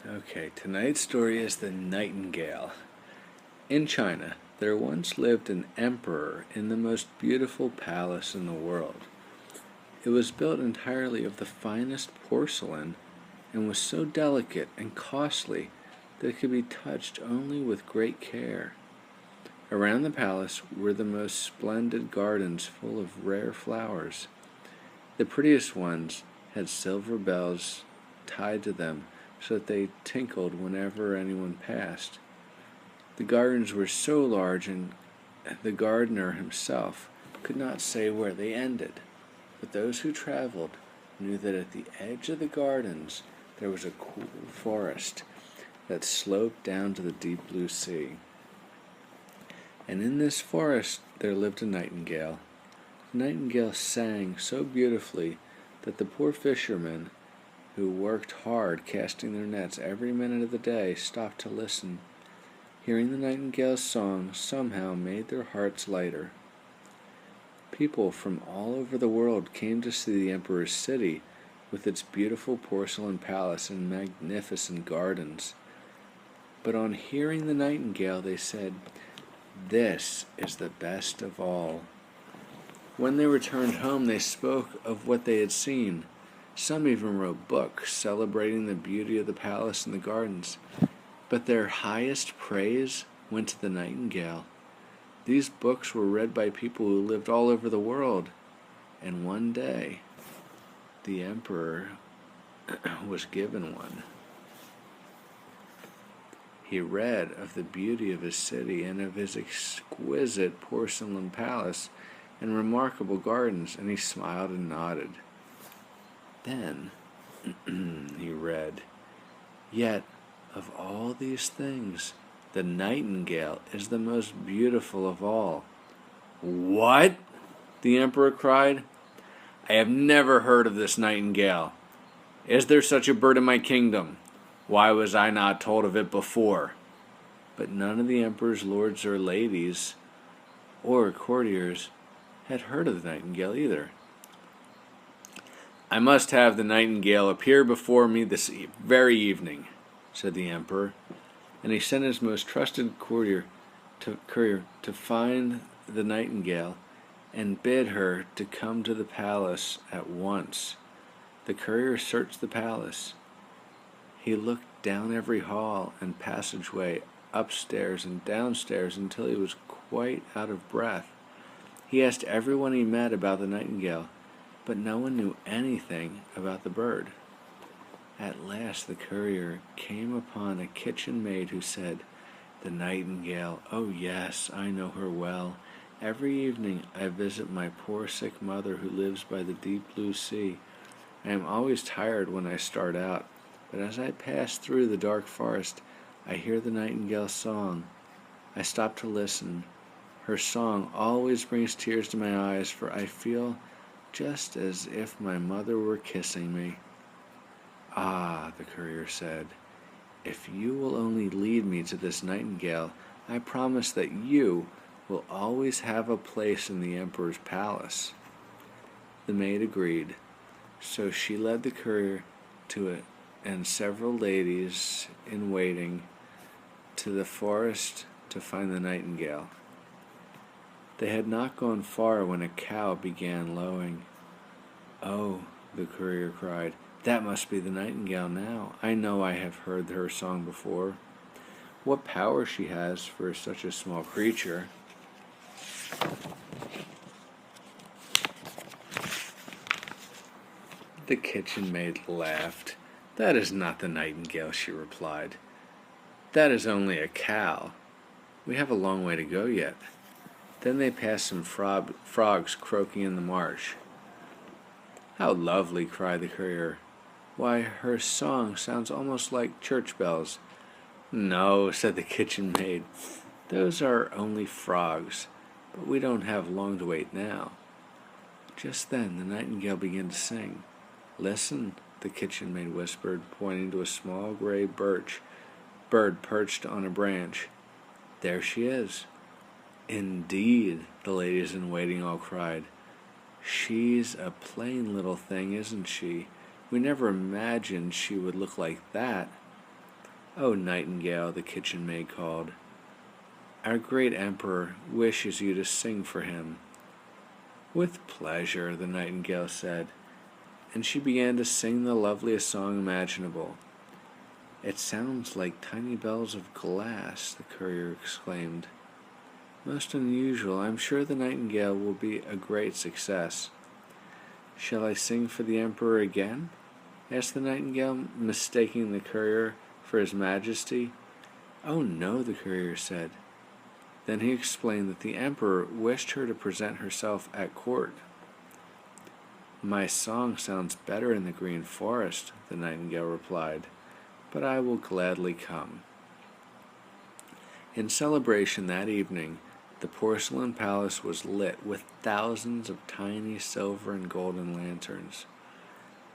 Okay, tonight's story is The Nightingale. In China, there once lived an emperor in the most beautiful palace in the world. It was built entirely of the finest porcelain and was so delicate and costly that it could be touched only with great care. Around the palace were the most splendid gardens full of rare flowers. The prettiest ones had silver bells tied to them so that they tinkled whenever anyone passed. The gardens were so large, and the gardener himself could not say where they ended, but those who traveled knew that at the edge of the gardens there was a cool forest that sloped down to the deep blue sea. And in this forest there lived a nightingale. The nightingale sang so beautifully that the poor fishermen, who worked hard casting their nets every minute of the day, stopped to listen. Hearing the nightingale's song somehow made their hearts lighter. People from all over the world came to see the emperor's city with its beautiful porcelain palace and magnificent gardens. But on hearing the nightingale, they said, "This is the best of all." When they returned home, they spoke of what they had seen. Some even wrote books celebrating the beauty of the palace and the gardens. But their highest praise went to the nightingale. These books were read by people who lived all over the world. And one day, the emperor was given one. He read of the beauty of his city and of his exquisite porcelain palace and remarkable gardens, and he smiled and nodded. Then he read, "Yet of all these things, the nightingale is the most beautiful of all." "What?" the emperor cried. "I have never heard of this nightingale. Is there such a bird in my kingdom? Why was I not told of it before?" But none of the emperor's lords or ladies or courtiers had heard of the nightingale either. "I must have the nightingale appear before me this very evening," said the emperor, and he sent his most trusted courier to find the nightingale and bid her to come to the palace at once. The courier searched the palace. He looked down every hall and passageway, upstairs and downstairs, until he was quite out of breath. He asked everyone he met about the nightingale, but no one knew anything about the bird. At last the courier came upon a kitchen maid who said, "The nightingale, oh yes, I know her well. Every evening I visit my poor sick mother who lives by the deep blue sea. I am always tired when I start out, but as I pass through the dark forest, I hear the nightingale's song. I stop to listen. Her song always brings tears to my eyes, for I feel just as if my mother were kissing me." "Ah," the courier said, "if you will only lead me to this nightingale, I promise that you will always have a place in the emperor's palace." The maid agreed, so she led the courier to it and several ladies in waiting to the forest to find the nightingale. They had not gone far when a cow began lowing. "Oh," the courier cried, "that must be the nightingale now. I know I have heard her song before. What power she has for such a small creature." The kitchen maid laughed. "That is not the nightingale," she replied. "That is only a cow. We have a long way to go yet." Then they passed some frogs croaking in the marsh. "How lovely!" cried the courier. "Why, her song sounds almost like church bells." "No," said the kitchen maid, "those are only frogs, but we don't have long to wait now." Just then the nightingale began to sing. "Listen," the kitchen maid whispered, pointing to a small gray bird perched on a branch. "There she is." "Indeed," the ladies in waiting all cried. "She's a plain little thing, isn't she? We never imagined she would look like that." "Oh, Nightingale," the kitchen maid called, "our great emperor wishes you to sing for him." "With pleasure," the nightingale said, and she began to sing the loveliest song imaginable. "It sounds like tiny bells of glass," the courier exclaimed. "Most unusual. I'm sure the nightingale will be a great success." "Shall I sing for the emperor again?" asked the nightingale, mistaking the courier for his majesty. "Oh, no," the courier said. Then he explained that the emperor wished her to present herself at court. "My song sounds better in the green forest," the nightingale replied, "but I will gladly come." In celebration that evening, the porcelain palace was lit with thousands of tiny silver and golden lanterns.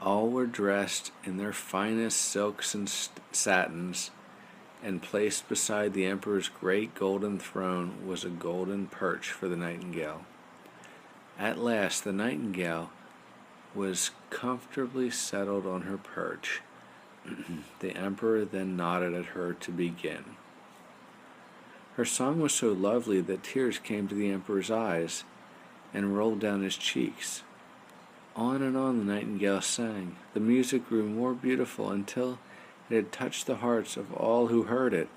All were dressed in their finest silks and satins, and placed beside the emperor's great golden throne was a golden perch for the nightingale. At last the nightingale was comfortably settled on her perch. The emperor then nodded at her to begin. Her song was so lovely that tears came to the emperor's eyes and rolled down his cheeks. On and on the nightingale sang. The music grew more beautiful until it had touched the hearts of all who heard it.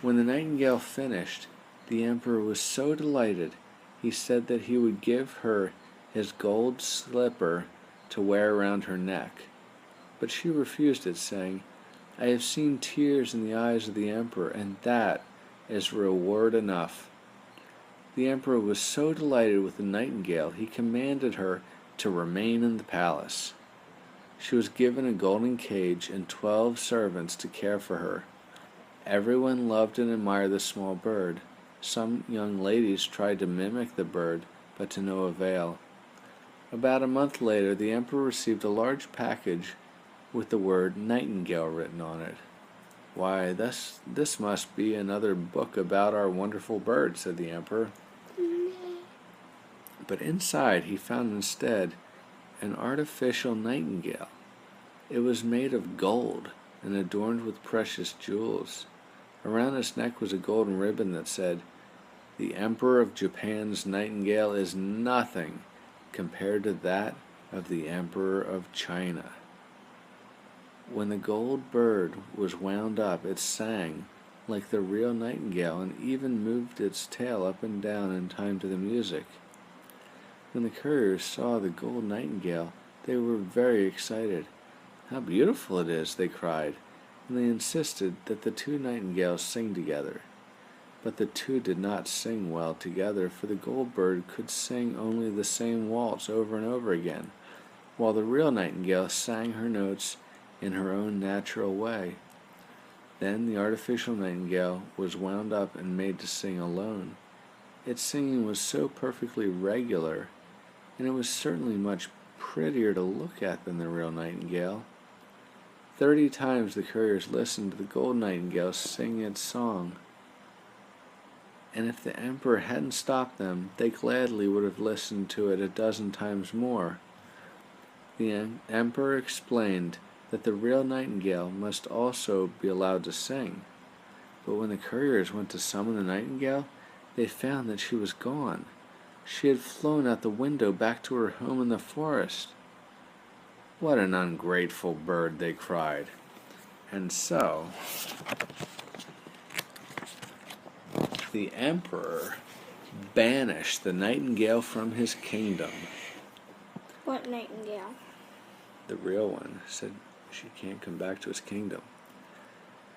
When the nightingale finished, the emperor was so delighted, he said that he would give her his gold slipper to wear around her neck. But she refused it, saying, "I have seen tears in the eyes of the emperor, and that is reward enough." The emperor was so delighted with the nightingale, he commanded her to remain in the palace. She was given a golden cage and 12 servants to care for her. Everyone loved and admired the small bird. Some young ladies tried to mimic the bird, but to no avail. About a month later, the emperor received a large package with the word Nightingale written on it. "Why, this must be another book about our wonderful bird," said the emperor. But inside he found instead an artificial nightingale. It was made of gold and adorned with precious jewels. Around its neck was a golden ribbon that said, "The Emperor of Japan's nightingale is nothing compared to that of the Emperor of China." When the gold bird was wound up, it sang like the real nightingale and even moved its tail up and down in time to the music. When the couriers saw the gold nightingale, they were very excited. "How beautiful it is!" they cried, and they insisted that the two nightingales sing together. But the two did not sing well together, for the gold bird could sing only the same waltz over and over again, while the real nightingale sang her notes in her own natural way. Then the artificial nightingale was wound up and made to sing alone. Its singing was so perfectly regular, and it was certainly much prettier to look at than the real nightingale. 30 times the couriers listened to the gold nightingale sing its song, and if the emperor hadn't stopped them, they gladly would have listened to it a dozen times more. The emperor explained that the real nightingale must also be allowed to sing, but when the couriers went to summon the nightingale, they found that she was gone. She had flown out the window back to her home in the forest. "What an ungrateful bird!" they cried. And so the emperor banished the nightingale from his kingdom. What nightingale? The real one said she can't come back to his kingdom.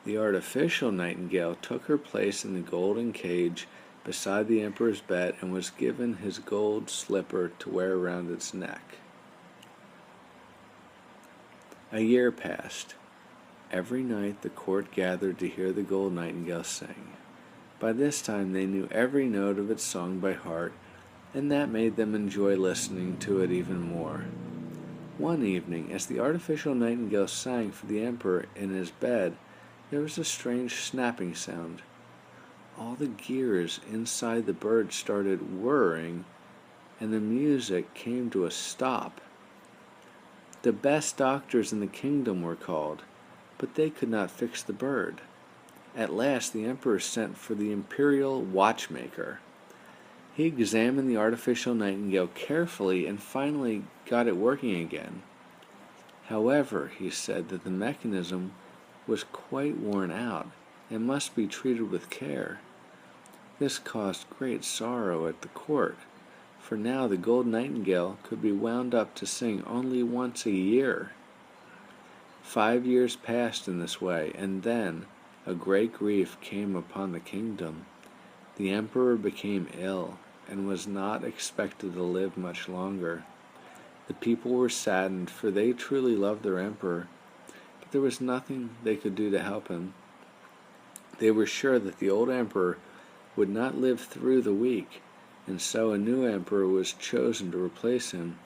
The artificial nightingale took her place in the golden cage beside the emperor's bed and was given his gold slipper to wear around its neck. A year passed. Every night the court gathered to hear the gold nightingale sing. By this time they knew every note of its song by heart, and that made them enjoy listening to it even more. One evening, as the artificial nightingale sang for the emperor in his bed, there was a strange snapping sound. All the gears inside the bird started whirring, and the music came to a stop. The best doctors in the kingdom were called, but they could not fix the bird. At last the emperor sent for the imperial watchmaker. He examined the artificial nightingale carefully and finally got it working again. However, he said that the mechanism was quite worn out and must be treated with care. This caused great sorrow at the court, for now the gold nightingale could be wound up to sing only once a year. 5 years passed in this way, and then a great grief came upon the kingdom. The emperor became ill and was not expected to live much longer. The people were saddened, for they truly loved their emperor, but there was nothing they could do to help him. They were sure that the old emperor would not live through the week, and so a new emperor was chosen to replace him.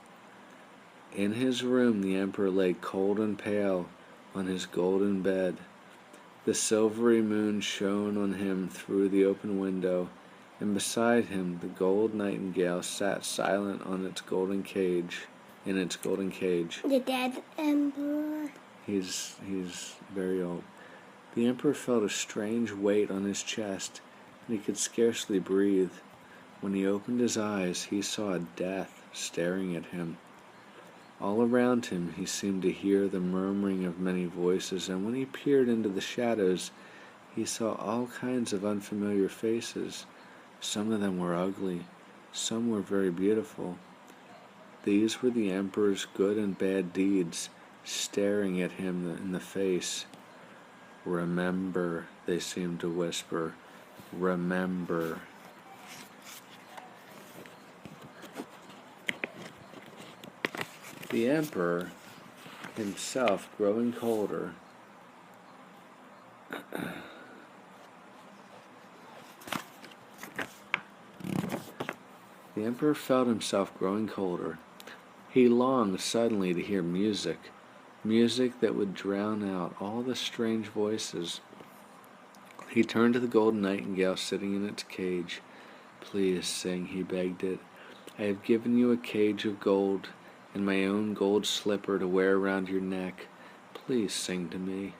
In his room the emperor lay cold and pale on his golden bed. The silvery moon shone on him through the open window, and beside him the gold nightingale sat silent on its golden cage. In its golden cage. The dead emperor. He's very old. The emperor felt a strange weight on his chest, and he could scarcely breathe. When he opened his eyes, he saw death staring at him. All around him he seemed to hear the murmuring of many voices, and when he peered into the shadows, he saw all kinds of unfamiliar faces. Some of them were ugly, some were very beautiful. These were the emperor's good and bad deeds, staring at him in the face. "Remember," they seemed to whisper, "remember." The emperor, himself growing colder, The emperor felt himself growing colder. He longed suddenly to hear music that would drown out all the strange voices. He turned to the golden nightingale sitting in its cage. "Please sing," he begged it. "I have given you a cage of gold and my own gold slipper to wear around your neck. Please sing to me."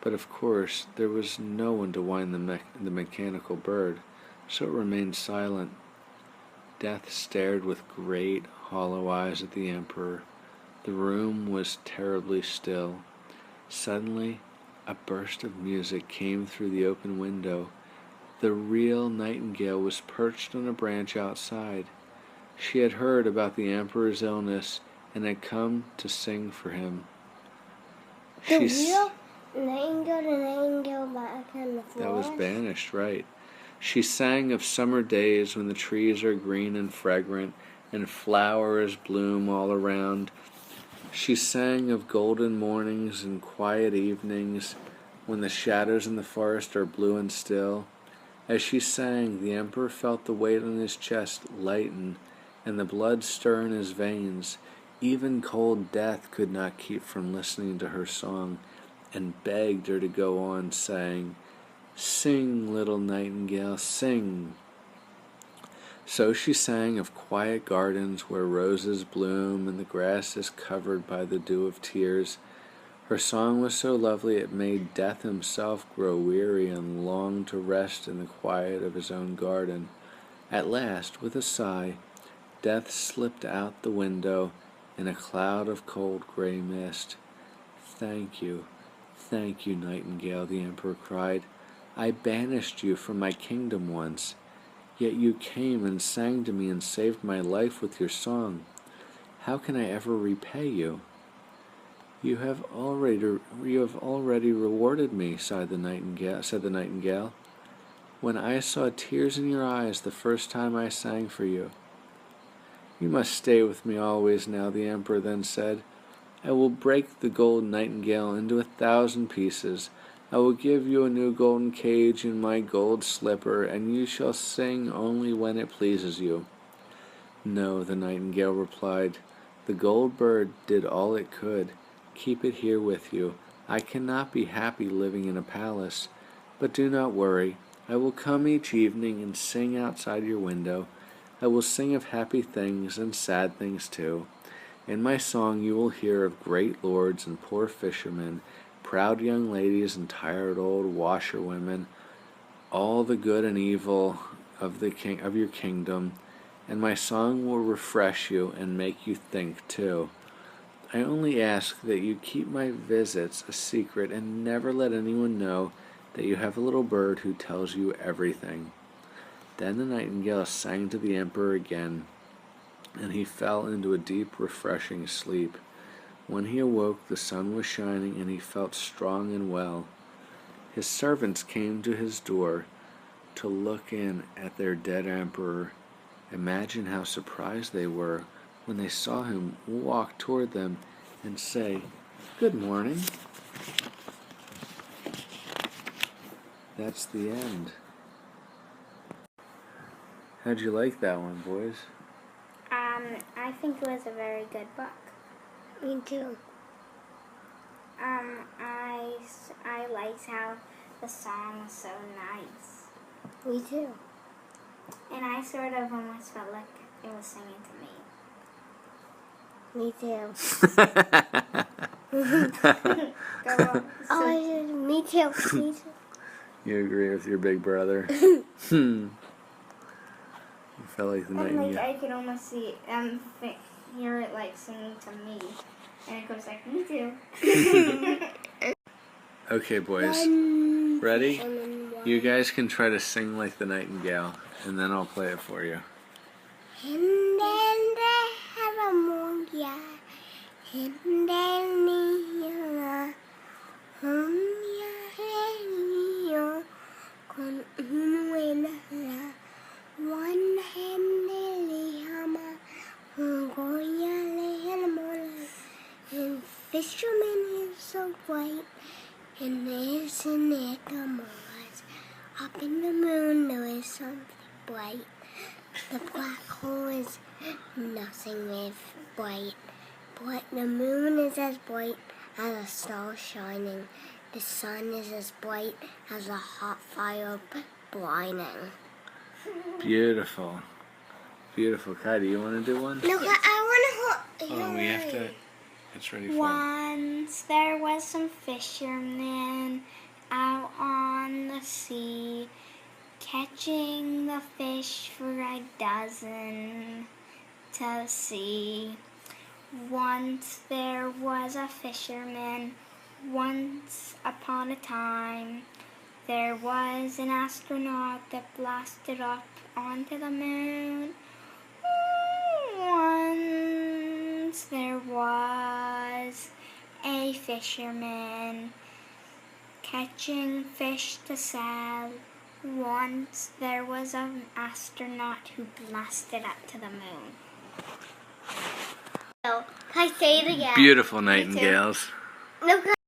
But of course there was no one to wind the mechanical bird, so it remained silent. Death stared with great, hollow eyes at the emperor. The room was terribly still. Suddenly, a burst of music came through the open window. The real nightingale was perched on a branch outside. She had heard about the emperor's illness and had come to sing for him. The real nightingale back in the forest? That was banished, right. She sang of summer days when the trees are green and fragrant and flowers bloom all around. She sang of golden mornings and quiet evenings when the shadows in the forest are blue and still. As she sang, the emperor felt the weight on his chest lighten and the blood stir in his veins. Even cold death could not keep from listening to her song, and begged her to go on, saying, "Sing, little nightingale, sing." So she sang of quiet gardens where roses bloom and the grass is covered by the dew of tears. Her song was so lovely it made Death himself grow weary and long to rest in the quiet of his own garden. At last, with a sigh, Death slipped out the window in a cloud of cold gray mist. Thank you, Nightingale," the emperor cried. "I banished you from my kingdom once, yet you came and sang to me and saved my life with your song. How can I ever repay you?" You have already rewarded me," said the nightingale, "when I saw tears in your eyes the first time I sang for you." "You must stay with me always now," the emperor then said. "I will break the gold nightingale into 1,000 pieces. I will give you a new golden cage and my gold slipper, and you shall sing only when it pleases you." "No," the nightingale replied. "The gold bird did all it could. Keep it here with you. I cannot be happy living in a palace. But do not worry. I will come each evening and sing outside your window. I will sing of happy things and sad things too. In my song you will hear of great lords and poor fishermen, proud young ladies and tired old washerwomen, all the good and evil of your kingdom, and my song will refresh you and make you think too. I only ask that you keep my visits a secret and never let anyone know that you have a little bird who tells you everything." Then the nightingale sang to the emperor again, and he fell into a deep, refreshing sleep. When he awoke, the sun was shining, and he felt strong and well. His servants came to his door to look in at their dead emperor. Imagine how surprised they were when they saw him walk toward them and say, "Good morning." That's the end. How'd you like that one, boys? I think it was a very good book. Me too. I liked how the song was so nice. Me too. And I sort of almost felt like it was singing to me. Me too. Go on. Me too. Me too. You agree with your big brother? You felt like the And nightingale. I could almost see hear it like singing to me. And it goes like, me too. Okay, boys. Ready? You guys can try to sing like the nightingale, and then I'll play it for you. Fisherman is so bright, and isn't it the Mars? Up in the moon there is something bright. The black hole is nothing if bright, but the moon is as bright as a star shining. The sun is as bright as a hot fire blinding. Beautiful. Beautiful. Kai, do you want to do one? No, I want to hold. Oh, we have to. It's ready for Once there was some fishermen out on the sea, catching the fish for a dozen to see. Once there was a fisherman, once upon a time, there was an astronaut that blasted up onto the moon. Once there was a fisherman catching fish to sell. Once there was an astronaut who blasted up to the moon. Can I say it again? Beautiful nightingales. No,